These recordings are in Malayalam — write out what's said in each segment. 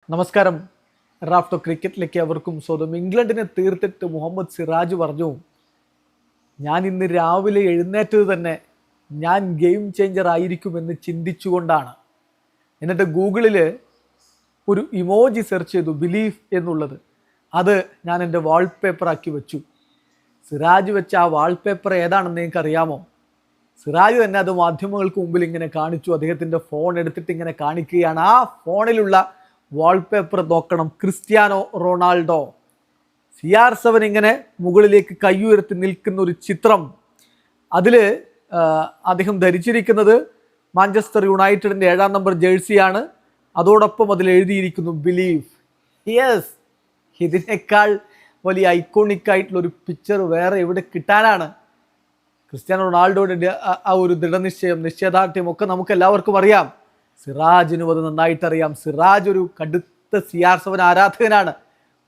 നമസ്കാരം. റാഫ്റ്റോ ക്രിക്കറ്റിലേക്ക് അവർക്കും സ്വന്തം. ഇംഗ്ലണ്ടിനെ തീർത്തിട്ട് മുഹമ്മദ് സിറാജ് പറഞ്ഞു, ഞാൻ ഇന്ന് രാവിലെ എഴുന്നേറ്റത് തന്നെ ഞാൻ ഗെയിം ചേഞ്ചർ ആയിരിക്കുമെന്ന് ചിന്തിച്ചുകൊണ്ടാണ്. എന്നിട്ട് ഗൂഗിളിൽ ഒരു ഇമോജി സെർച്ച് ചെയ്തു, ബിലീഫ് എന്നുള്ളത്. അത് ഞാൻ എൻ്റെ വാൾപേപ്പറാക്കി വെച്ചു. സിറാജ് വെച്ച ആ വാൾപേപ്പർ ഏതാണെന്ന് നിങ്ങൾക്ക് അറിയാമോ? സിറാജ് തന്നെ അത് മാധ്യമങ്ങൾക്ക് മുമ്പിൽ ഇങ്ങനെ കാണിച്ചു. അദ്ദേഹത്തിൻ്റെ ഫോൺ എടുത്തിട്ട് ഇങ്ങനെ കാണിക്കുകയാണ്. ആ ഫോണിലുള്ള വാൾപേപ്പർ നോക്കണം, ക്രിസ്ത്യാനോ റൊണാൾഡോ. CR7 ഇങ്ങനെ മുകളിലേക്ക് കൈയുയർത്തി നിൽക്കുന്ന ഒരു ചിത്രം. അതിൽ അദ്ദേഹം ധരിച്ചിരിക്കുന്നത് മാഞ്ചസ്റ്റർ യുണൈറ്റഡിൻ്റെ 7-ാം നമ്പർ ജേഴ്സിയാണ്. അതോടൊപ്പം അതിൽ എഴുതിയിരിക്കുന്നു ബിലീവ്. യെസ്, ഇതിനേക്കാൾ വലിയ ഐക്കോണിക് ആയിട്ടുള്ളൊരു പിക്ചർ വേറെ എവിടെ കിട്ടാനാണ്? ക്രിസ്ത്യാനോ റൊണാൾഡോയുടെ ആ ഒരു ദൃഢനിശ്ചയം, നിശ്ചയദാർഢ്യം ഒക്കെ നമുക്ക് എല്ലാവർക്കും അറിയാം. സിറാജിനും അത് നന്നായിട്ടറിയാം. സിറാജ് ഒരു കടുത്ത CR7 ആരാധകനാണ്.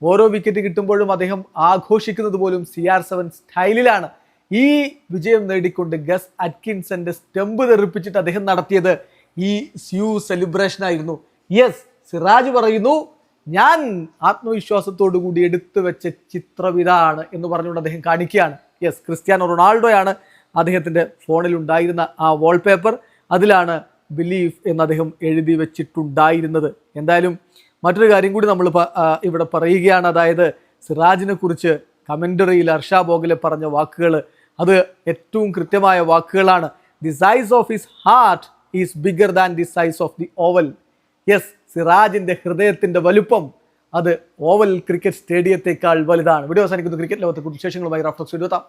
ഓരോ വിക്കറ്റ് കിട്ടുമ്പോഴും അദ്ദേഹം ആഘോഷിക്കുന്നത് പോലും CR7 സ്റ്റൈലിലാണ്. ഈ വിജയം നേടിക്കൊണ്ട് ഗസ് അറ്റ്കിൻസന്റെ സ്റ്റെമ്പ് തെറിപ്പിച്ചിട്ട് അദ്ദേഹം നടത്തിയത് ഈ സ്യൂ സെലിബ്രേഷൻ ആയിരുന്നു. യെസ്, സിറാജ് പറയുന്നു, ഞാൻ ആത്മവിശ്വാസത്തോടു കൂടി എടുത്തു വെച്ച ചിത്രവിതാണ് എന്ന് പറഞ്ഞുകൊണ്ട് അദ്ദേഹം കാണിക്കുകയാണ്. യെസ്, ക്രിസ്ത്യാനോ റൊണാൾഡോയാണ് അദ്ദേഹത്തിൻ്റെ ഫോണിൽ ഉണ്ടായിരുന്ന ആ വാൾപേപ്പർ. അതിലാണ് ബിലീഫ് എന്ന് അദ്ദേഹം എഴുതി വെച്ചിട്ടുണ്ടായിരുന്നത്. എന്തായാലും മറ്റൊരു കാര്യം കൂടി നമ്മൾ ഇവിടെ പറയുകയാണ്. അതായത് സിറാജിനെ കുറിച്ച് കമൻ്ററിയിൽ ഹർഷ ബോഗലെ പറഞ്ഞ വാക്കുകൾ, അത് ഏറ്റവും കൃത്യമായ വാക്കുകളാണ്. The size of his heart is bigger than the size of the oval. Yes, സിറാജിൻ്റെ ഹൃദയത്തിൻ്റെ വലുപ്പം അത് ഓവൽ ക്രിക്കറ്റ് സ്റ്റേഡിയത്തെക്കാൾ വലുതാണ്. വീഡിയോ അവസാനിക്കുന്നു. ക്രിക്കറ്റ് ലോകത്തെ കുറിച്ച് വിശേഷങ്ങളുമായി റാഫ്റ്റോ എത്താം.